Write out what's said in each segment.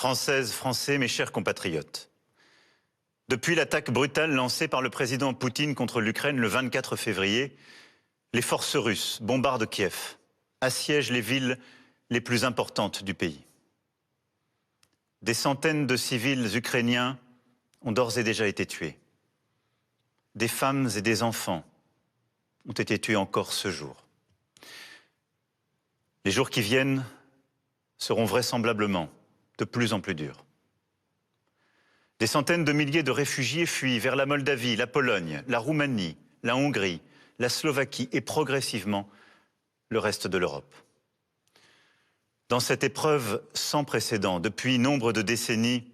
Françaises, Français, mes chers compatriotes. Depuis l'attaque brutale lancée par le président Poutine contre l'Ukraine le 24 février, les forces russes bombardent Kiev, assiègent les villes les plus importantes du pays. Des centaines de civils ukrainiens ont d'ores et déjà été tués. Des femmes et des enfants ont été tués encore ce jour. Les jours qui viennent seront vraisemblablement de plus en plus durs. Des centaines de milliers de réfugiés fuient vers la Moldavie, la Pologne, la Roumanie, la Hongrie, la Slovaquie et progressivement le reste de l'Europe. Dans cette épreuve sans précédent, depuis nombre de décennies,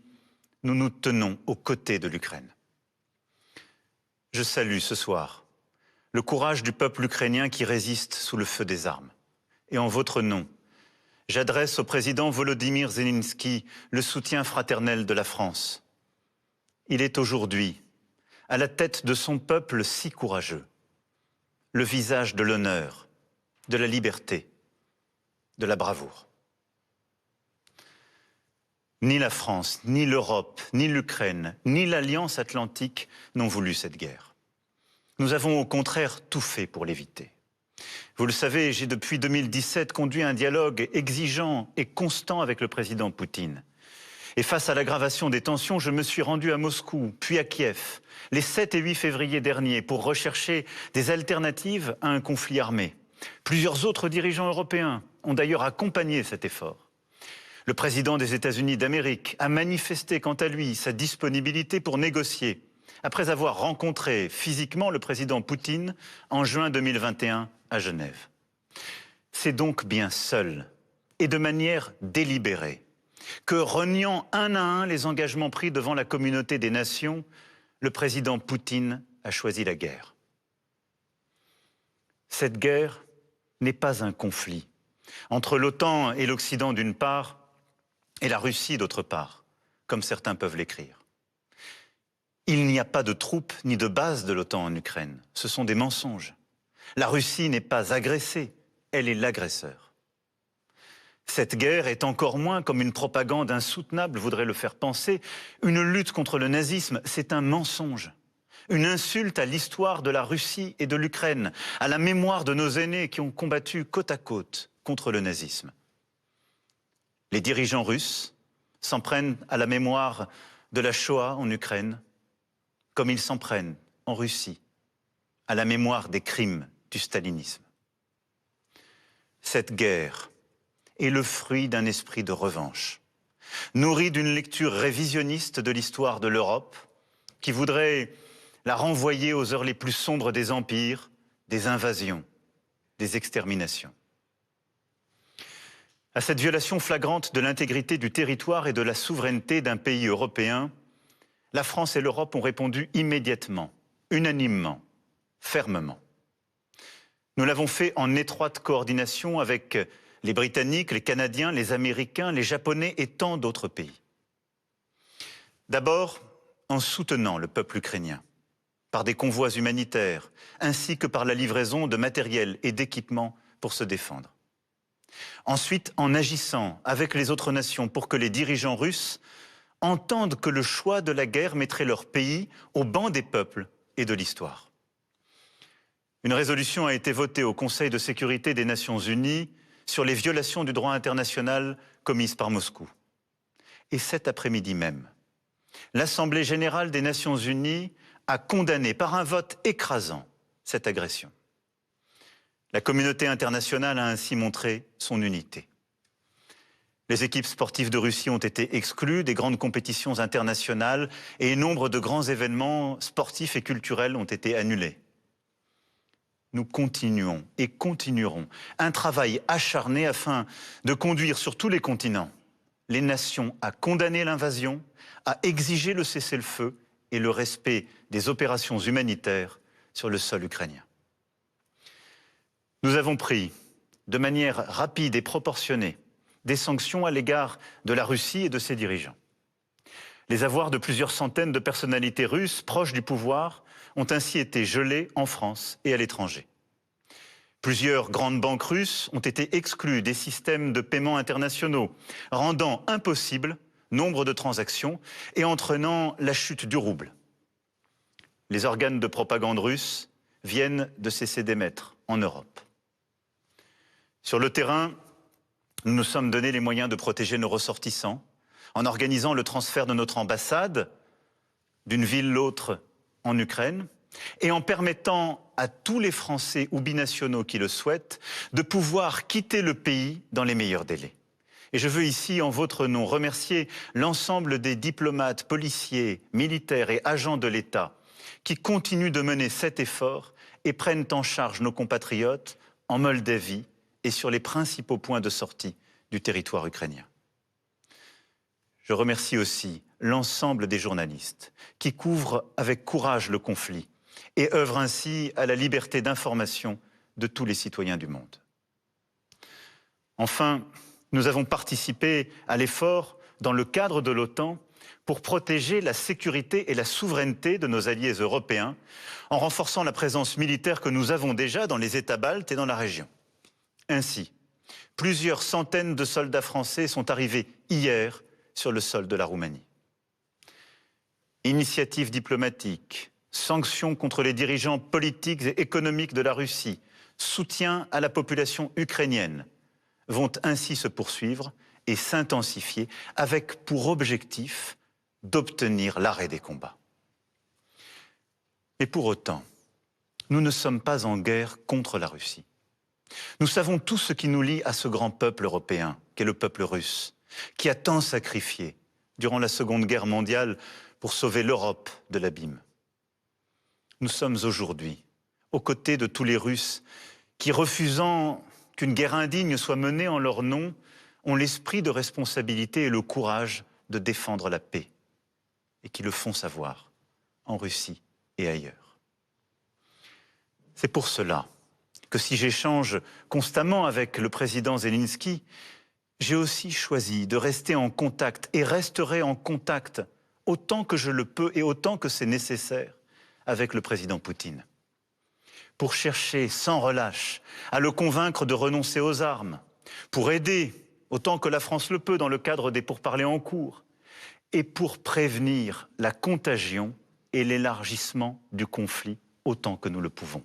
nous nous tenons aux côtés de l'Ukraine. Je salue ce soir le courage du peuple ukrainien qui résiste sous le feu des armes. Et en votre nom, j'adresse au président Volodymyr Zelensky le soutien fraternel de la France. Il est aujourd'hui à la tête de son peuple si courageux, le visage de l'honneur, de la liberté, de la bravoure. Ni la France, ni l'Europe, ni l'Ukraine, ni l'Alliance Atlantique n'ont voulu cette guerre. Nous avons au contraire tout fait pour l'éviter. Vous le savez, j'ai depuis 2017 conduit un dialogue exigeant et constant avec le président Poutine. Et face à l'aggravation des tensions, je me suis rendu à Moscou, puis à Kiev, les 7 et 8 février derniers, pour rechercher des alternatives à un conflit armé. Plusieurs autres dirigeants européens ont d'ailleurs accompagné cet effort. Le président des États-Unis d'Amérique a manifesté quant à lui sa disponibilité pour négocier, après avoir rencontré physiquement le président Poutine en juin 2021 à Genève. C'est donc bien seul et de manière délibérée que, reniant un à un les engagements pris devant la communauté des nations, le président Poutine a choisi la guerre. Cette guerre n'est pas un conflit entre l'OTAN et l'Occident d'une part et la Russie d'autre part, comme certains peuvent l'écrire. Il n'y a pas de troupes ni de bases de l'OTAN en Ukraine. Ce sont des mensonges. La Russie n'est pas agressée, elle est l'agresseur. Cette guerre est encore moins, comme une propagande insoutenable voudrait le faire penser, une lutte contre le nazisme, c'est un mensonge. Une insulte à l'histoire de la Russie et de l'Ukraine, à la mémoire de nos aînés qui ont combattu côte à côte contre le nazisme. Les dirigeants russes s'en prennent à la mémoire de la Shoah en Ukraine, comme ils s'en prennent en Russie à la mémoire des crimes du stalinisme. Cette guerre est le fruit d'un esprit de revanche, nourri d'une lecture révisionniste de l'histoire de l'Europe, qui voudrait la renvoyer aux heures les plus sombres des empires, des invasions, des exterminations. À cette violation flagrante de l'intégrité du territoire et de la souveraineté d'un pays européen, la France et l'Europe ont répondu immédiatement, unanimement, fermement. Nous l'avons fait en étroite coordination avec les Britanniques, les Canadiens, les Américains, les Japonais et tant d'autres pays. D'abord, en soutenant le peuple ukrainien, par des convois humanitaires, ainsi que par la livraison de matériel et d'équipements pour se défendre. Ensuite, en agissant avec les autres nations pour que les dirigeants russes entendent que le choix de la guerre mettrait leur pays au banc des peuples et de l'histoire. Une résolution a été votée au Conseil de sécurité des Nations Unies sur les violations du droit international commises par Moscou. Et cet après-midi même, l'Assemblée générale des Nations Unies a condamné par un vote écrasant cette agression. La communauté internationale a ainsi montré son unité. Les équipes sportives de Russie ont été exclues des grandes compétitions internationales et nombre de grands événements sportifs et culturels ont été annulés. Nous continuons et continuerons un travail acharné afin de conduire sur tous les continents les nations à condamner l'invasion, à exiger le cessez-le-feu et le respect des opérations humanitaires sur le sol ukrainien. Nous avons pris, de manière rapide et proportionnée, des sanctions à l'égard de la Russie et de ses dirigeants. Les avoirs de plusieurs centaines de personnalités russes proches du pouvoir ont ainsi été gelés en France et à l'étranger. Plusieurs grandes banques russes ont été exclues des systèmes de paiement internationaux, rendant impossible nombre de transactions et entraînant la chute du rouble. Les organes de propagande russes viennent de cesser d'émettre en Europe. Sur le terrain, nous nous sommes donné les moyens de protéger nos ressortissants en organisant le transfert de notre ambassade d'une ville à l'autre en Ukraine et en permettant à tous les Français ou binationaux qui le souhaitent de pouvoir quitter le pays dans les meilleurs délais. Et je veux ici, en votre nom, remercier l'ensemble des diplomates, policiers, militaires et agents de l'État qui continuent de mener cet effort et prennent en charge nos compatriotes en Moldavie et sur les principaux points de sortie du territoire ukrainien. Je remercie aussi l'ensemble des journalistes qui couvrent avec courage le conflit et œuvrent ainsi à la liberté d'information de tous les citoyens du monde. Enfin, nous avons participé à l'effort dans le cadre de l'OTAN pour protéger la sécurité et la souveraineté de nos alliés européens en renforçant la présence militaire que nous avons déjà dans les États baltes et dans la région. Ainsi, plusieurs centaines de soldats français sont arrivés hier sur le sol de la Roumanie. Initiatives diplomatiques, sanctions contre les dirigeants politiques et économiques de la Russie, soutien à la population ukrainienne vont ainsi se poursuivre et s'intensifier avec pour objectif d'obtenir l'arrêt des combats. Et pour autant, nous ne sommes pas en guerre contre la Russie. Nous savons tout ce qui nous lie à ce grand peuple européen, qu'est le peuple russe, qui a tant sacrifié durant la Seconde Guerre mondiale pour sauver l'Europe de l'abîme. Nous sommes aujourd'hui aux côtés de tous les Russes qui, refusant qu'une guerre indigne soit menée en leur nom, ont l'esprit de responsabilité et le courage de défendre la paix, et qui le font savoir en Russie et ailleurs. C'est pour cela que si j'échange constamment avec le président Zelensky, j'ai aussi choisi de rester en contact et resterai en contact autant que je le peux et autant que c'est nécessaire avec le président Poutine, pour chercher sans relâche à le convaincre de renoncer aux armes, pour aider autant que la France le peut dans le cadre des pourparlers en cours, et pour prévenir la contagion et l'élargissement du conflit autant que nous le pouvons.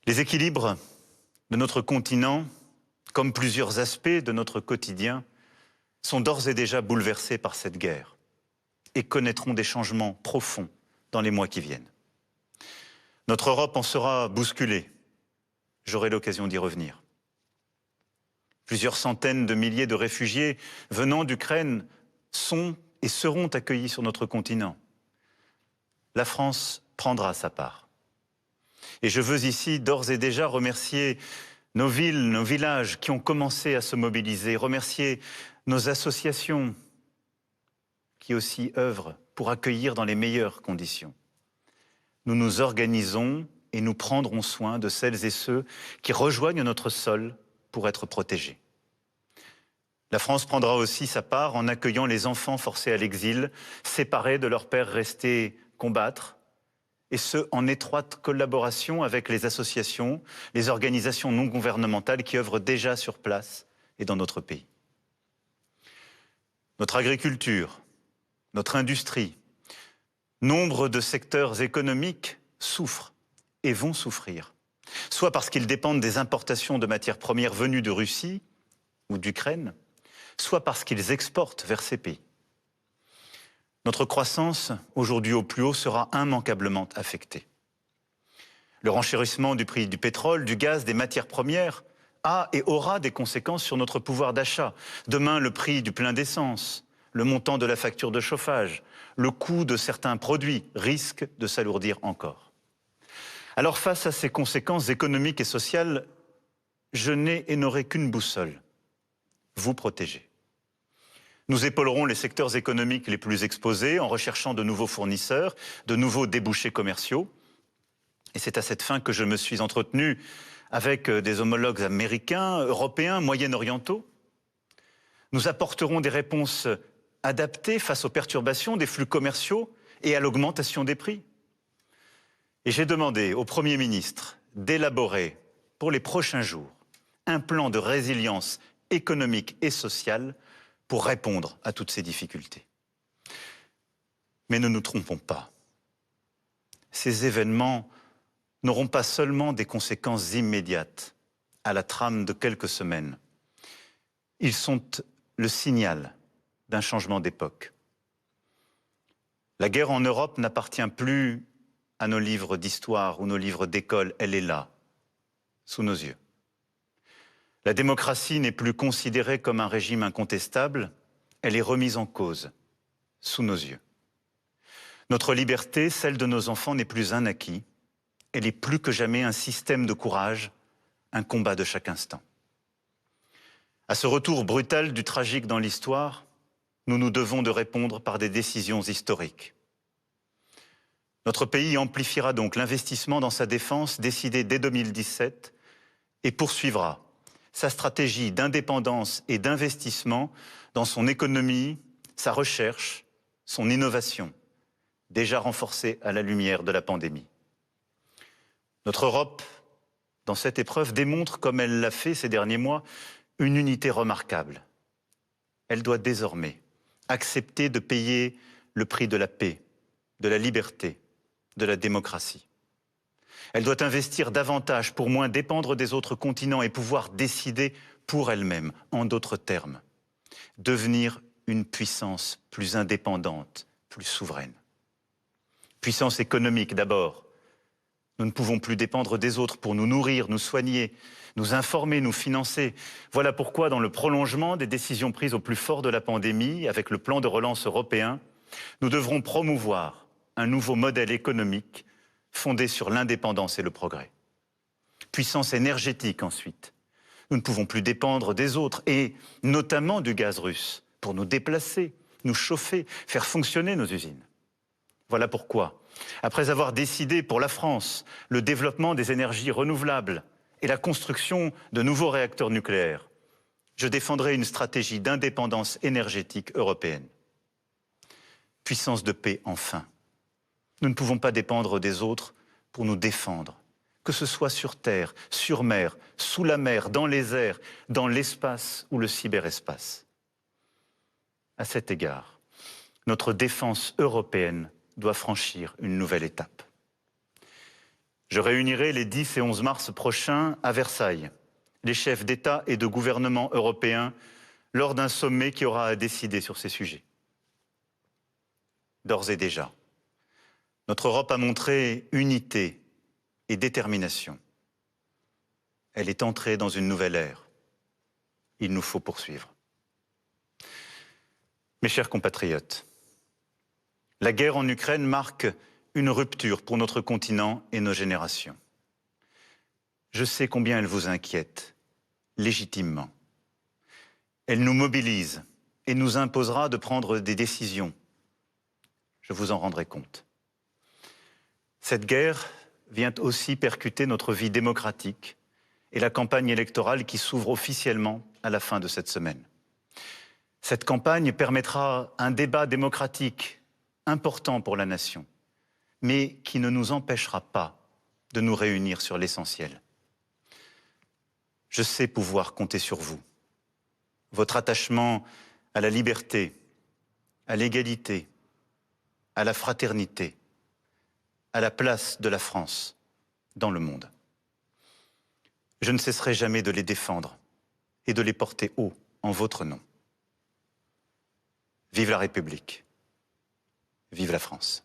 Les équilibres de notre continent, comme plusieurs aspects de notre quotidien, sont d'ores et déjà bouleversés par cette guerre et connaîtront des changements profonds dans les mois qui viennent. Notre Europe en sera bousculée. J'aurai l'occasion d'y revenir. Plusieurs centaines de milliers de réfugiés venant d'Ukraine sont et seront accueillis sur notre continent. La France prendra sa part. Et je veux ici d'ores et déjà remercier nos villes, nos villages qui ont commencé à se mobiliser, remercier nos associations qui aussi œuvrent pour accueillir dans les meilleures conditions. Nous nous organisons et nous prendrons soin de celles et ceux qui rejoignent notre sol pour être protégés. La France prendra aussi sa part en accueillant les enfants forcés à l'exil, séparés de leurs pères restés combattre, et ce, en étroite collaboration avec les associations, les organisations non gouvernementales qui œuvrent déjà sur place et dans notre pays. Notre agriculture, notre industrie, nombre de secteurs économiques souffrent et vont souffrir, soit parce qu'ils dépendent des importations de matières premières venues de Russie ou d'Ukraine, soit parce qu'ils exportent vers ces pays. Notre croissance, aujourd'hui au plus haut, sera immanquablement affectée. Le renchérissement du prix du pétrole, du gaz, des matières premières a et aura des conséquences sur notre pouvoir d'achat. Demain, le prix du plein d'essence, le montant de la facture de chauffage, le coût de certains produits risquent de s'alourdir encore. Alors face à ces conséquences économiques et sociales, je n'ai et n'aurai qu'une boussole, vous protéger. Nous épaulerons les secteurs économiques les plus exposés en recherchant de nouveaux fournisseurs, de nouveaux débouchés commerciaux. Et c'est à cette fin que je me suis entretenu avec des homologues américains, européens, moyen-orientaux. Nous apporterons des réponses adaptées face aux perturbations des flux commerciaux et à l'augmentation des prix. Et j'ai demandé au Premier ministre d'élaborer pour les prochains jours un plan de résilience économique et sociale pour répondre à toutes ces difficultés. Mais ne nous trompons pas. Ces événements n'auront pas seulement des conséquences immédiates à la trame de quelques semaines. Ils sont le signal d'un changement d'époque. La guerre en Europe n'appartient plus à nos livres d'histoire ou nos livres d'école, elle est là, sous nos yeux. La démocratie n'est plus considérée comme un régime incontestable, elle est remise en cause, sous nos yeux. Notre liberté, celle de nos enfants, n'est plus un acquis, elle est plus que jamais un système de courage, un combat de chaque instant. À ce retour brutal du tragique dans l'histoire, nous nous devons de répondre par des décisions historiques. Notre pays amplifiera donc l'investissement dans sa défense décidé dès 2017 et poursuivra sa stratégie d'indépendance et d'investissement dans son économie, sa recherche, son innovation, déjà renforcée à la lumière de la pandémie. Notre Europe, dans cette épreuve, démontre, comme elle l'a fait ces derniers mois, une unité remarquable. Elle doit désormais accepter de payer le prix de la paix, de la liberté, de la démocratie. Elle doit investir davantage pour moins dépendre des autres continents et pouvoir décider pour elle-même, en d'autres termes, devenir une puissance plus indépendante, plus souveraine. Puissance économique d'abord. Nous ne pouvons plus dépendre des autres pour nous nourrir, nous soigner, nous informer, nous financer. Voilà pourquoi, dans le prolongement des décisions prises au plus fort de la pandémie, avec le plan de relance européen, nous devrons promouvoir un nouveau modèle économique fondé sur l'indépendance et le progrès. Puissance énergétique ensuite. Nous ne pouvons plus dépendre des autres, et notamment du gaz russe, pour nous déplacer, nous chauffer, faire fonctionner nos usines. Voilà pourquoi, après avoir décidé pour la France le développement des énergies renouvelables et la construction de nouveaux réacteurs nucléaires, je défendrai une stratégie d'indépendance énergétique européenne. Puissance de paix enfin. Nous ne pouvons pas dépendre des autres pour nous défendre, que ce soit sur terre, sur mer, sous la mer, dans les airs, dans l'espace ou le cyberespace. À cet égard, notre défense européenne doit franchir une nouvelle étape. Je réunirai les 10 et 11 mars prochains à Versailles les chefs d'État et de gouvernement européens lors d'un sommet qui aura à décider sur ces sujets. D'ores et déjà, notre Europe a montré unité et détermination. Elle est entrée dans une nouvelle ère. Il nous faut poursuivre. Mes chers compatriotes, la guerre en Ukraine marque une rupture pour notre continent et nos générations. Je sais combien elle vous inquiète, légitimement. Elle nous mobilise et nous imposera de prendre des décisions. Je vous en rendrai compte. Cette guerre vient aussi percuter notre vie démocratique et la campagne électorale qui s'ouvre officiellement à la fin de cette semaine. Cette campagne permettra un débat démocratique important pour la nation, mais qui ne nous empêchera pas de nous réunir sur l'essentiel. Je sais pouvoir compter sur vous. Votre attachement à la liberté, à l'égalité, à la fraternité, à la place de la France dans le monde. Je ne cesserai jamais de les défendre et de les porter haut en votre nom. Vive la République, vive la France.